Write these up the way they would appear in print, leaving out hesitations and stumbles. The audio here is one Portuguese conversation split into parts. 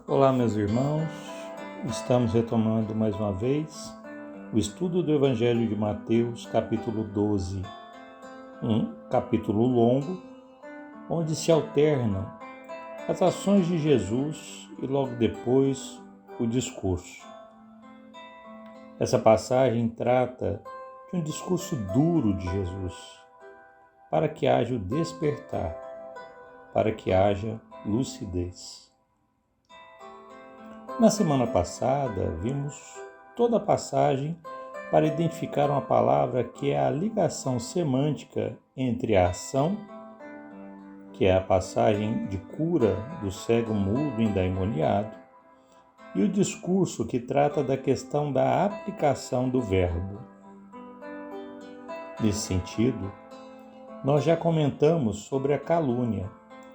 Olá, meus irmãos, estamos retomando mais uma vez o estudo do Evangelho de Mateus, capítulo 12, um capítulo longo, onde se alternam as ações de Jesus e logo depois o discurso. Essa passagem trata de um discurso duro de Jesus, para que haja o despertar, para que haja lucidez. Na semana passada, vimos toda a passagem para identificar uma palavra que é a ligação semântica entre a ação, que é a passagem de cura do cego mudo endemoniado, e o discurso que trata da questão da aplicação do verbo. Nesse sentido, nós já comentamos sobre a calúnia,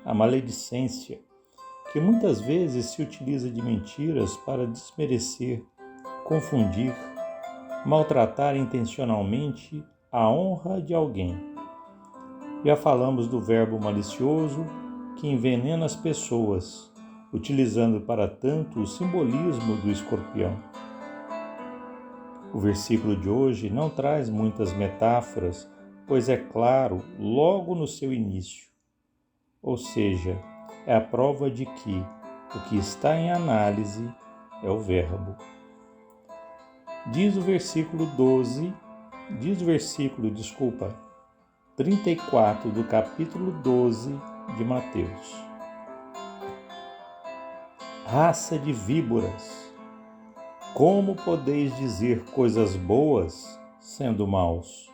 a maledicência, que muitas vezes se utiliza de mentiras para desmerecer, confundir, maltratar intencionalmente a honra de alguém. Já falamos do verbo malicioso que envenena as pessoas, utilizando para tanto o simbolismo do escorpião. O versículo de hoje não traz muitas metáforas, pois é claro logo no seu início. Ou seja, é a prova de que o que está em análise é o verbo. Diz o versículo 34 do capítulo 12 de Mateus. Raça de víboras, como podeis dizer coisas boas sendo maus?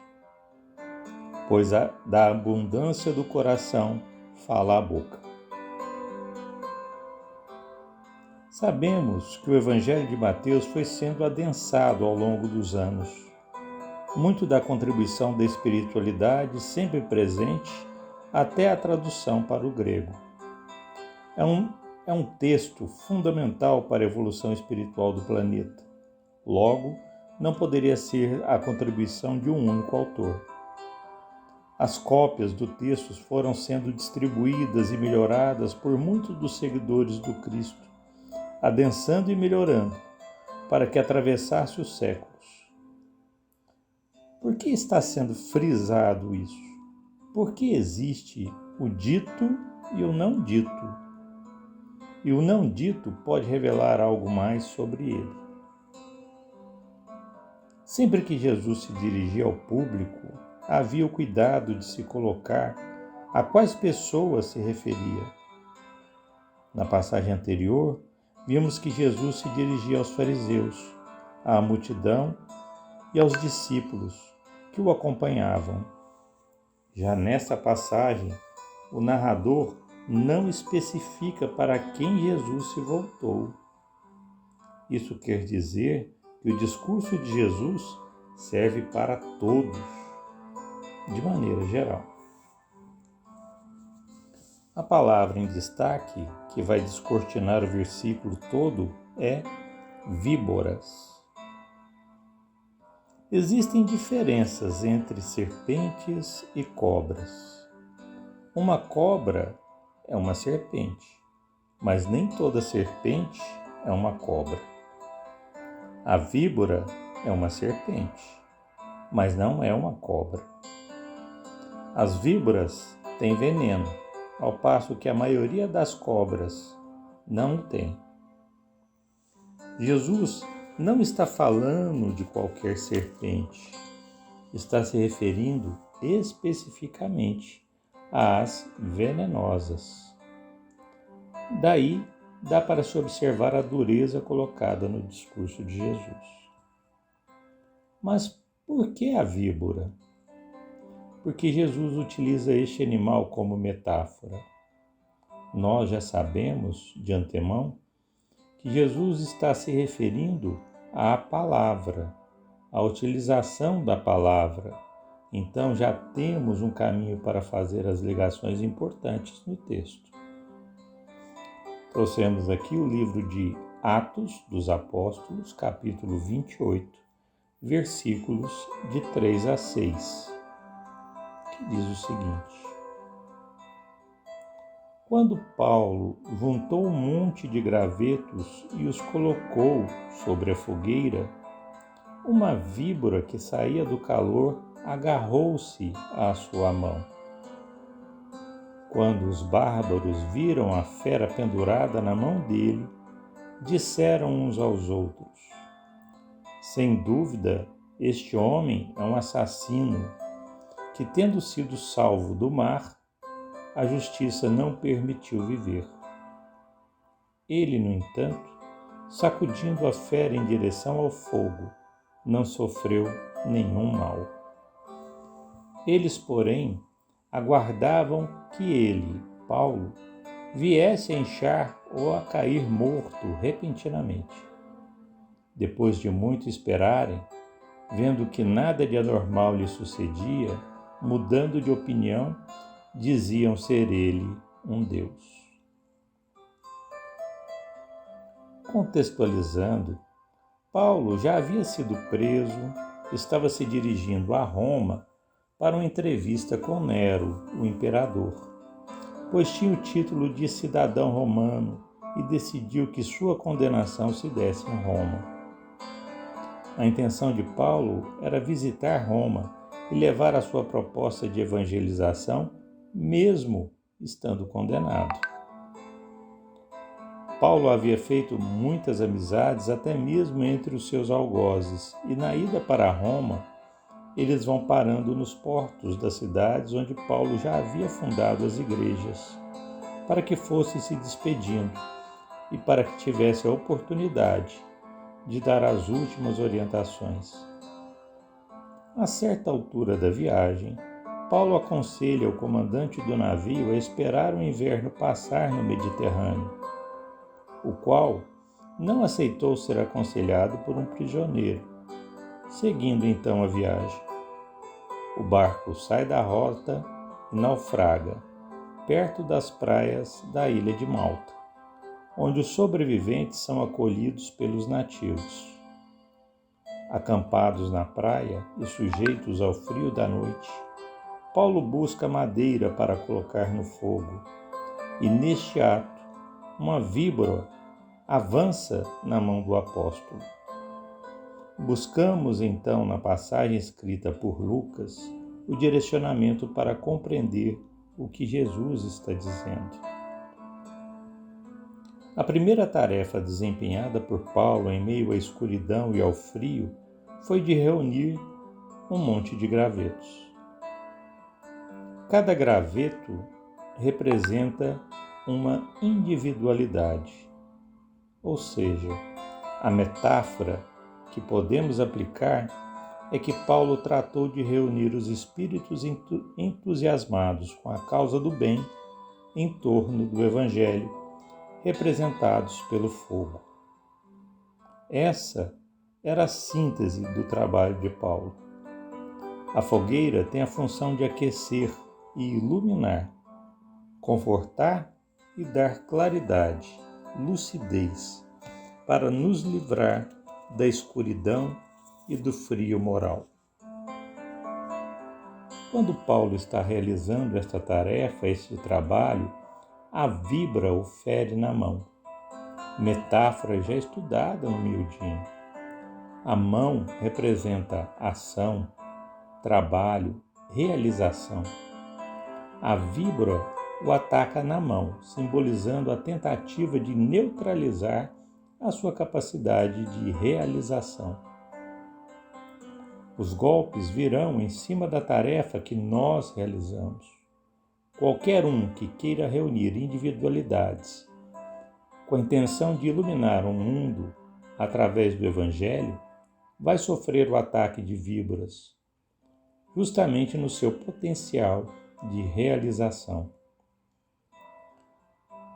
Pois da abundância do coração fala a boca. Sabemos que o Evangelho de Mateus foi sendo adensado ao longo dos anos. Muito da contribuição da espiritualidade sempre presente até a tradução para o grego. É um texto fundamental para a evolução espiritual do planeta. Logo, não poderia ser a contribuição de um único autor. As cópias do texto foram sendo distribuídas e melhoradas por muitos dos seguidores do Cristo, adensando e melhorando, para que atravessasse os séculos. Por que está sendo frisado isso? Porque existe o dito e o não dito. E o não dito pode revelar algo mais sobre ele. Sempre que Jesus se dirigia ao público, havia o cuidado de se colocar a quais pessoas se referia. Na passagem anterior, vimos que Jesus se dirigia aos fariseus, à multidão e aos discípulos que o acompanhavam. Já nesta passagem, o narrador não especifica para quem Jesus se voltou. Isso quer dizer que o discurso de Jesus serve para todos, de maneira geral. A palavra em destaque, que vai descortinar o versículo todo, é víboras. Existem diferenças entre serpentes e cobras. Uma cobra é uma serpente, mas nem toda serpente é uma cobra. A víbora é uma serpente, mas não é uma cobra. As víboras têm veneno, ao passo que a maioria das cobras não tem. Jesus não está falando de qualquer serpente, está se referindo especificamente às venenosas. Daí dá para se observar a dureza colocada no discurso de Jesus. Mas por que a víbora? Porque Jesus utiliza este animal como metáfora. Nós já sabemos, de antemão, que Jesus está se referindo à palavra, à utilização da palavra. Então já temos um caminho para fazer as ligações importantes no texto. Trouxemos aqui o livro de Atos dos Apóstolos, capítulo 28, versículos de 3 a 6. Que diz o seguinte: Quando Paulo juntou um monte de gravetos e os colocou sobre a fogueira, uma víbora que saía do calor agarrou-se à sua mão. Quando os bárbaros viram a fera pendurada na mão dele, disseram uns aos outros: sem dúvida, este homem é um assassino que, tendo sido salvo do mar, a justiça não permitiu viver. Ele, no entanto, sacudindo a fera em direção ao fogo, não sofreu nenhum mal. Eles, porém, aguardavam que ele, Paulo, viesse a inchar ou a cair morto repentinamente. Depois de muito esperarem, vendo que nada de anormal lhe sucedia, mudando de opinião, diziam ser ele um Deus. Contextualizando, Paulo já havia sido preso, estava se dirigindo a Roma para uma entrevista com Nero, o imperador, pois tinha o título de cidadão romano e decidiu que sua condenação se desse em Roma. A intenção de Paulo era visitar Roma e levar a sua proposta de evangelização, mesmo estando condenado. Paulo havia feito muitas amizades, até mesmo entre os seus algozes, e na ida para Roma, eles vão parando nos portos das cidades onde Paulo já havia fundado as igrejas, para que fosse se despedindo e para que tivesse a oportunidade de dar as últimas orientações. A certa altura da viagem, Paulo aconselha o comandante do navio a esperar o inverno passar no Mediterrâneo, o qual não aceitou ser aconselhado por um prisioneiro, seguindo então a viagem. O barco sai da rota e naufraga, perto das praias da ilha de Malta, onde os sobreviventes são acolhidos pelos nativos. Acampados na praia e sujeitos ao frio da noite, Paulo busca madeira para colocar no fogo, e neste ato, uma víbora avança na mão do apóstolo. Buscamos então na passagem escrita por Lucas o direcionamento para compreender o que Jesus está dizendo. A primeira tarefa desempenhada por Paulo em meio à escuridão e ao frio foi de reunir um monte de gravetos. Cada graveto representa uma individualidade, ou seja, a metáfora que podemos aplicar é que Paulo tratou de reunir os espíritos entusiasmados com a causa do bem em torno do Evangelho, representados pelo fogo. Essa era a síntese do trabalho de Paulo. A fogueira tem a função de aquecer e iluminar, confortar e dar claridade, lucidez, para nos livrar da escuridão e do frio moral. Quando Paulo está realizando esta tarefa, este trabalho, a víbora o fere na mão. Metáfora já estudada no miudinho. A mão representa ação, trabalho, realização. A víbora o ataca na mão, simbolizando a tentativa de neutralizar a sua capacidade de realização. Os golpes virão em cima da tarefa que nós realizamos. Qualquer um que queira reunir individualidades com a intenção de iluminar o mundo através do Evangelho vai sofrer o ataque de víboras, justamente no seu potencial de realização.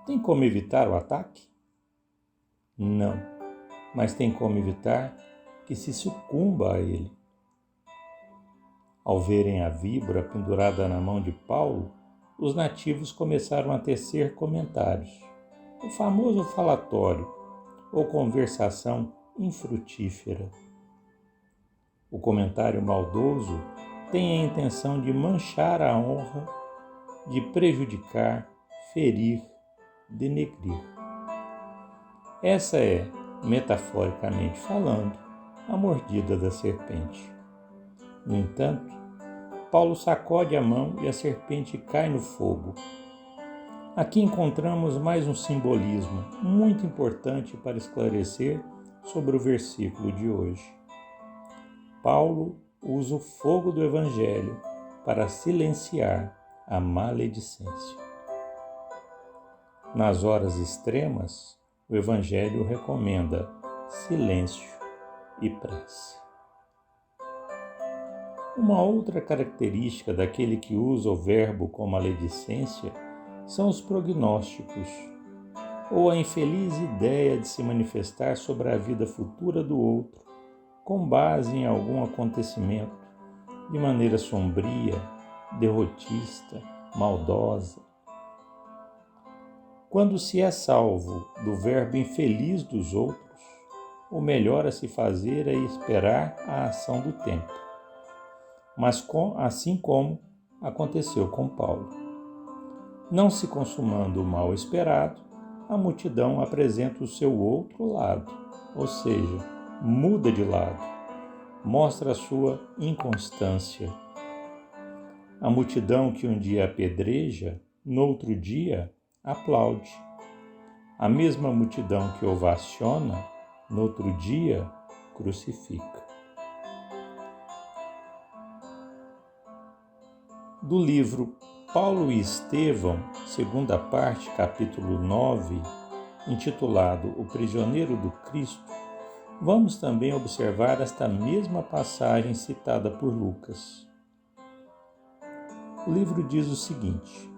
Tem como evitar o ataque? Não, mas tem como evitar que se sucumba a ele. Ao verem a víbora pendurada na mão de Paulo, os nativos começaram a tecer comentários, o famoso falatório ou conversação infrutífera. O comentário maldoso tem a intenção de manchar a honra, de prejudicar, ferir, denegrir. Essa é, metaforicamente falando, a mordida da serpente. No entanto, Paulo sacode a mão e a serpente cai no fogo. Aqui encontramos mais um simbolismo muito importante para esclarecer sobre o versículo de hoje. Paulo usa o fogo do Evangelho para silenciar a maledicência. Nas horas extremas, o Evangelho recomenda silêncio e prece. Uma outra característica daquele que usa o verbo com maledicência são os prognósticos, ou a infeliz ideia de se manifestar sobre a vida futura do outro, com base em algum acontecimento, de maneira sombria, derrotista, maldosa. Quando se é salvo do verbo infeliz dos outros, o melhor a se fazer é esperar a ação do tempo. Mas assim como aconteceu com Paulo. Não se consumando o mal esperado, a multidão apresenta o seu outro lado, ou seja, muda de lado, mostra a sua inconstância. A multidão que um dia apedreja, no outro dia aplaude. A mesma multidão que ovaciona, no outro dia crucifica. Do livro Paulo e Estevão, segunda parte, capítulo 9, intitulado O Prisioneiro do Cristo, vamos também observar esta mesma passagem citada por Lucas. O livro diz o seguinte: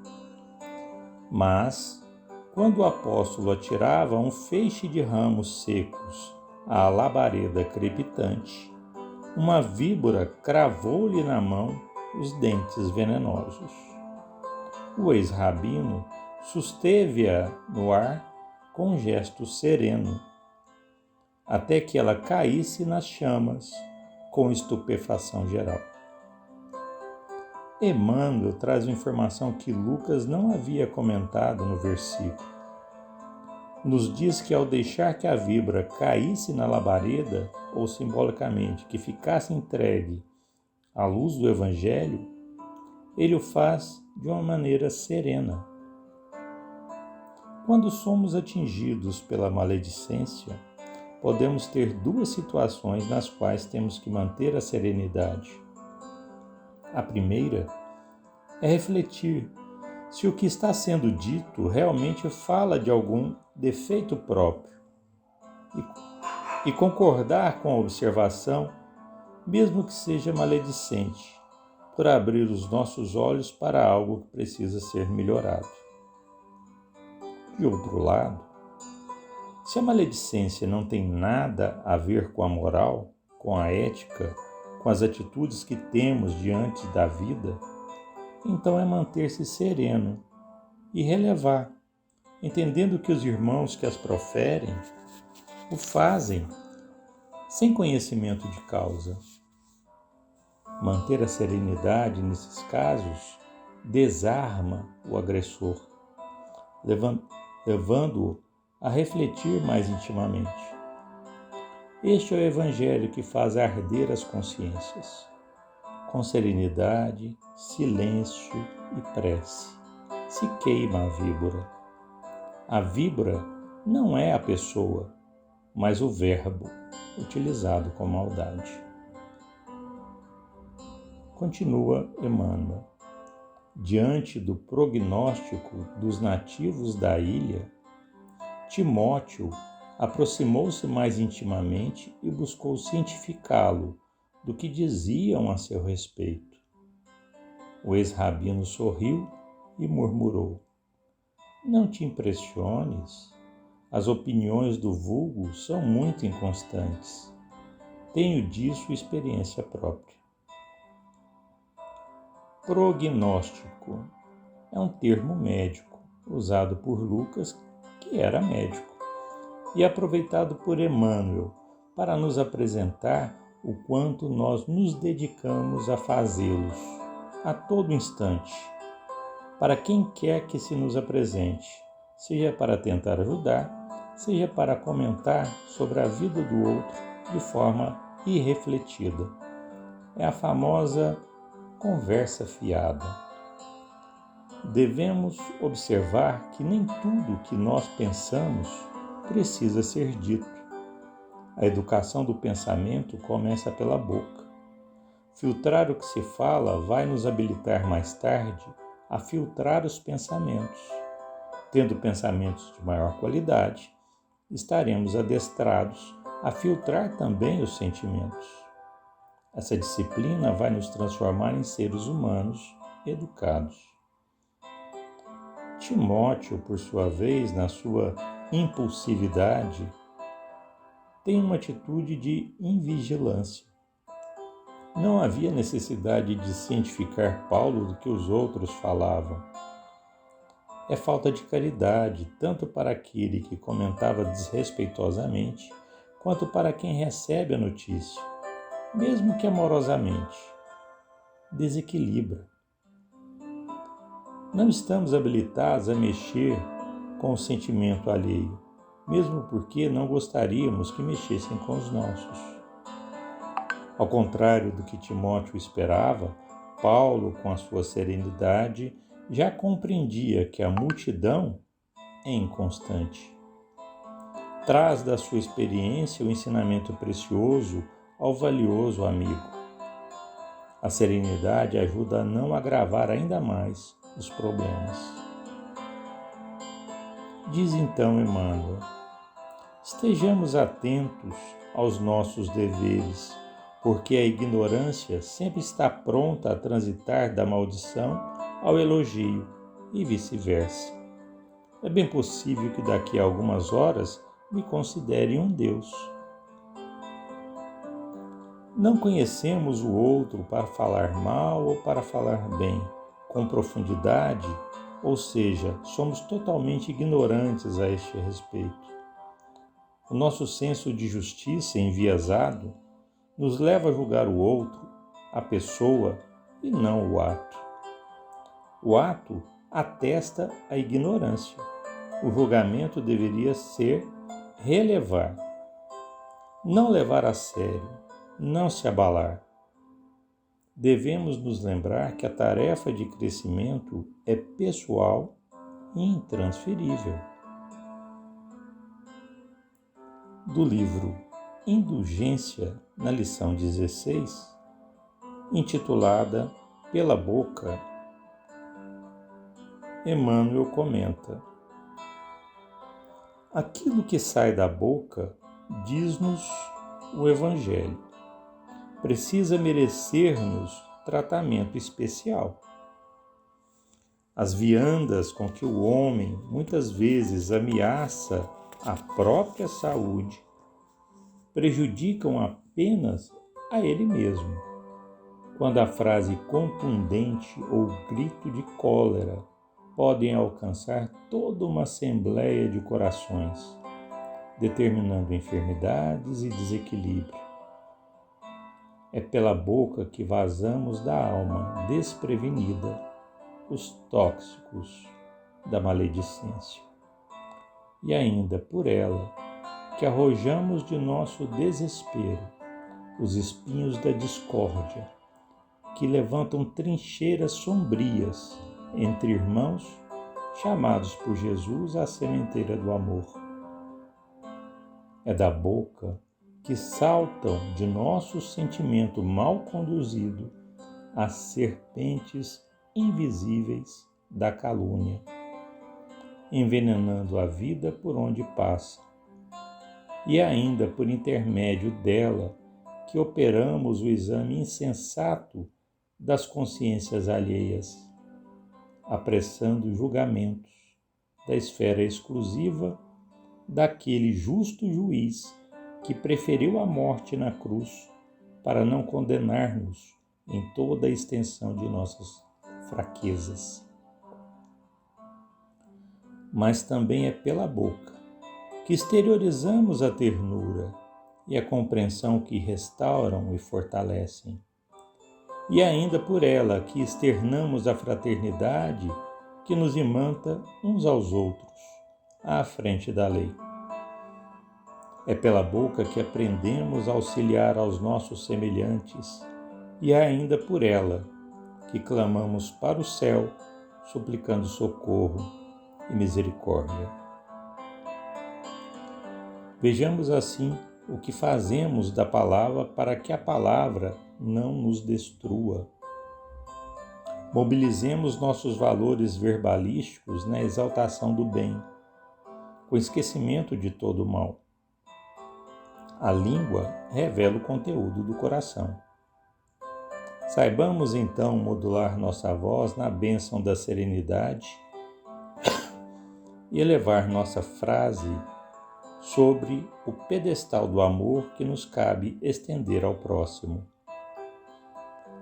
Mas, quando o apóstolo atirava um feixe de ramos secos à labareda crepitante, uma víbora cravou-lhe na mão os dentes venenosos. O ex-rabino susteve-a no ar com um gesto sereno, até que ela caísse nas chamas com estupefação geral. Emmanuel traz uma informação que Lucas não havia comentado no versículo. Nos diz que ao deixar que a víbora caísse na labareda, ou simbolicamente que ficasse entregue à luz do Evangelho, ele o faz de uma maneira serena. Quando somos atingidos pela maledicência, podemos ter duas situações nas quais temos que manter a serenidade. A primeira é refletir se o que está sendo dito realmente fala de algum defeito próprio e concordar com a observação, mesmo que seja maledicente, por abrir os nossos olhos para algo que precisa ser melhorado. De outro lado, se a maledicência não tem nada a ver com a moral, com a ética, com as atitudes que temos diante da vida, então é manter-se sereno e relevar, entendendo que os irmãos que as proferem o fazem sem conhecimento de causa. Manter a serenidade nesses casos desarma o agressor, levando-o a refletir mais intimamente. Este é o Evangelho que faz arder as consciências. Com serenidade, silêncio e prece, se queima a víbora. A víbora não é a pessoa, mas o verbo utilizado com maldade. Continua Emmanuel. Diante do prognóstico dos nativos da ilha, Timóteo aproximou-se mais intimamente e buscou cientificá-lo do que diziam a seu respeito. O ex-rabino sorriu e murmurou: Não te impressiones, as opiniões do vulgo são muito inconstantes. Tenho disso experiência própria. Prognóstico é um termo médico, usado por Lucas, que era médico, e aproveitado por Emmanuel para nos apresentar o quanto nós nos dedicamos a fazê-los a todo instante. para quem quer que se nos apresente, seja para tentar ajudar, seja para comentar sobre a vida do outro de forma irrefletida. É a famosa conversa fiada. Devemos observar que nem tudo que nós pensamos precisa ser dito. A educação do pensamento começa pela boca. Filtrar o que se fala vai nos habilitar mais tarde a filtrar os pensamentos. Tendo pensamentos de maior qualidade, estaremos adestrados a filtrar também os sentimentos. Essa disciplina vai nos transformar em seres humanos educados. Timóteo, por sua vez, na sua impulsividade, tem uma atitude de invigilância. Não havia necessidade de cientificar Paulo do que os outros falavam. É falta de caridade, tanto para aquele que comentava desrespeitosamente, quanto para quem recebe a notícia, mesmo que amorosamente. Desequilibra. Não estamos habilitados a mexer com o sentimento alheio, mesmo porque não gostaríamos que mexessem com os nossos. Ao contrário do que Timóteo esperava, Paulo, com a sua serenidade, já compreendia que a multidão é inconstante. Traz da sua experiência o ensinamento precioso ao valioso amigo. A serenidade ajuda a não agravar ainda mais os problemas. Diz então Emmanuel: estejamos atentos aos nossos deveres, porque a ignorância sempre está pronta a transitar da maldição ao elogio e vice-versa. É bem possível que daqui a algumas horas me considere um Deus. Não conhecemos o outro para falar mal ou para falar bem, com profundidade, ou seja, somos totalmente ignorantes a este respeito. O nosso senso de justiça enviesado nos leva a julgar o outro, a pessoa e não o ato. O ato atesta a ignorância. O julgamento deveria ser relevar, não levar a sério, não se abalar. Devemos nos lembrar que a tarefa de crescimento é pessoal e intransferível. Do livro Indulgência, na lição 16, intitulada Pela Boca, Emmanuel comenta: aquilo que sai da boca, diz-nos o Evangelho, precisa merecer-nos tratamento especial. As viandas com que o homem muitas vezes ameaça a própria saúde prejudicam apenas a ele mesmo, quando a frase contundente ou grito de cólera podem alcançar toda uma assembleia de corações, determinando enfermidades e desequilíbrio. É pela boca que vazamos da alma desprevenida os tóxicos da maledicência. E ainda por ela que arrojamos de nosso desespero os espinhos da discórdia, que levantam trincheiras sombrias entre irmãos chamados por Jesus à sementeira do amor. É da boca que saltam de nosso sentimento mal conduzido as serpentes invisíveis da calúnia, envenenando a vida por onde passa. E ainda por intermédio dela que operamos o exame insensato das consciências alheias, apressando julgamentos da esfera exclusiva daquele justo juiz que preferiu a morte na cruz para não condenar-nos em toda a extensão de nossas fraquezas. Mas também é pela boca que exteriorizamos a ternura e a compreensão que restauram e fortalecem. E ainda por ela que externamos a fraternidade que nos imanta uns aos outros, à frente da lei. É pela boca que aprendemos a auxiliar aos nossos semelhantes e é ainda por ela que clamamos para o céu, suplicando socorro e misericórdia. Vejamos assim o que fazemos da palavra para que a palavra não nos destrua. Mobilizemos nossos valores verbalísticos na exaltação do bem, com esquecimento de todo o mal. A língua revela o conteúdo do coração. Saibamos então modular nossa voz na bênção da serenidade e elevar nossa frase sobre o pedestal do amor que nos cabe estender ao próximo.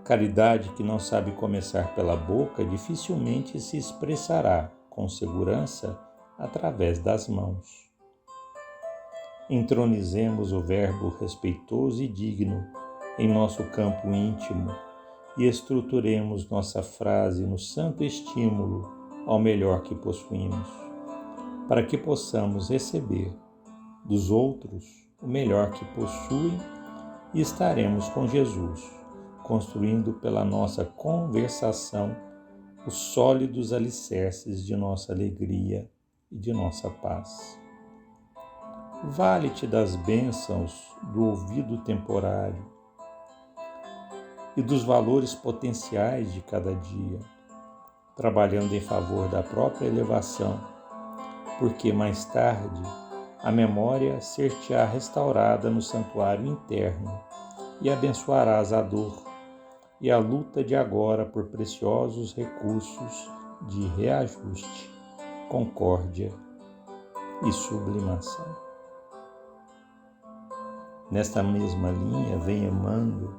Caridade que não sabe começar pela boca dificilmente se expressará com segurança através das mãos. Entronizemos o verbo respeitoso e digno em nosso campo íntimo e estruturemos nossa frase no santo estímulo ao melhor que possuímos, para que possamos receber dos outros o melhor que possuem e estaremos com Jesus, construindo pela nossa conversação os sólidos alicerces de nossa alegria e de nossa paz. Vale-te das bênçãos do ouvido temporário e dos valores potenciais de cada dia, trabalhando em favor da própria elevação, porque mais tarde a memória ser-te-á restaurada no santuário interno e abençoarás a dor e a luta de agora por preciosos recursos de reajuste, concórdia e sublimação. Nesta mesma linha vem Emmanuel,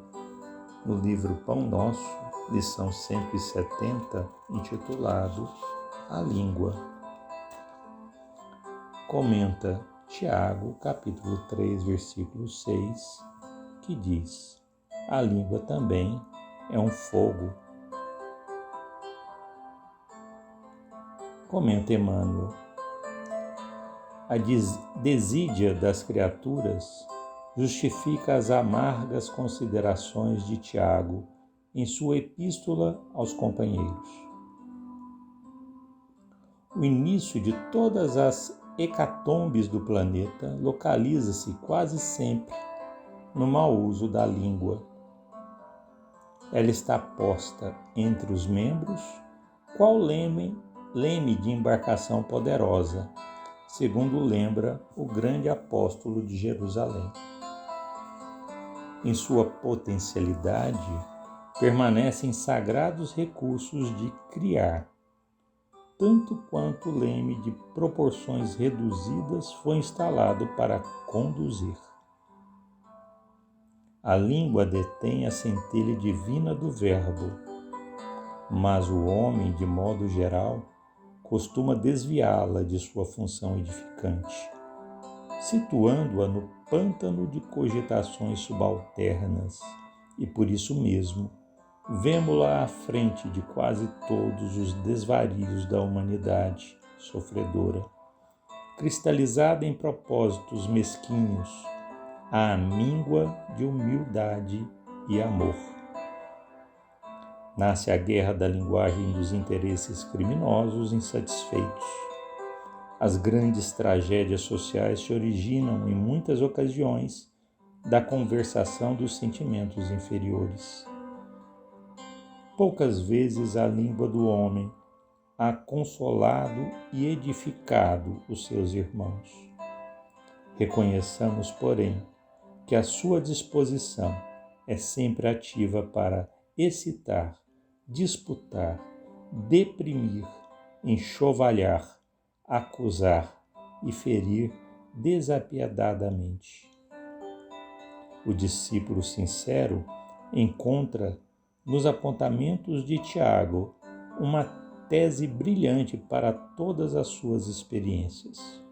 no livro Pão Nosso, lição 170, intitulado A Língua. Comenta Tiago, capítulo 3, versículo 6, que diz: a língua também é um fogo. Comenta Emmanuel: a desídia das criaturas justifica as amargas considerações de Tiago em sua epístola aos companheiros. O início de todas as hecatombes do planeta localiza-se quase sempre no mau uso da língua. Ela está posta entre os membros, qual leme de embarcação poderosa, segundo lembra o grande apóstolo de Jerusalém. Em sua potencialidade, permanecem sagrados recursos de criar, tanto quanto o leme de proporções reduzidas foi instalado para conduzir. A língua detém a centelha divina do verbo, mas o homem, de modo geral, costuma desviá-la de sua função edificante, situando-a no pântano de cogitações subalternas, e por isso mesmo, vemo-la à frente de quase todos os desvarios da humanidade sofredora, cristalizada em propósitos mesquinhos, à míngua de humildade e amor. Nasce a guerra da linguagem dos interesses criminosos insatisfeitos. As grandes tragédias sociais se originam, em muitas ocasiões, da conversação dos sentimentos inferiores. Poucas vezes a língua do homem ha consolado e edificado os seus irmãos. Reconheçamos, porém, que a sua disposição é sempre ativa para excitar, disputar, deprimir, enxovalhar, acusar e ferir desapiedadamente. O discípulo sincero encontra nos apontamentos de Tiago uma tese brilhante para todas as suas experiências.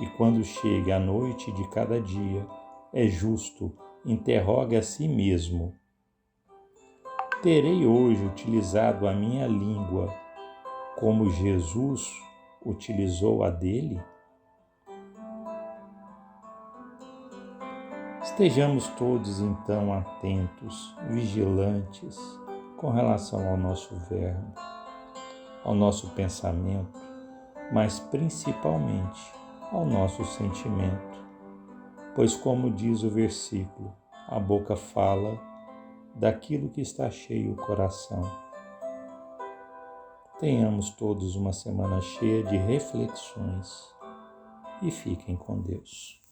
E quando chegue a noite de cada dia, é justo interrogue a si mesmo: terei hoje utilizado a minha língua como Jesus utilizou a dele? Estejamos todos então atentos, vigilantes com relação ao nosso verbo, ao nosso pensamento, mas principalmente ao nosso sentimento. Pois, como diz o versículo, a boca fala daquilo que está cheio o coração. Tenhamos todos uma semana cheia de reflexões e fiquem com Deus.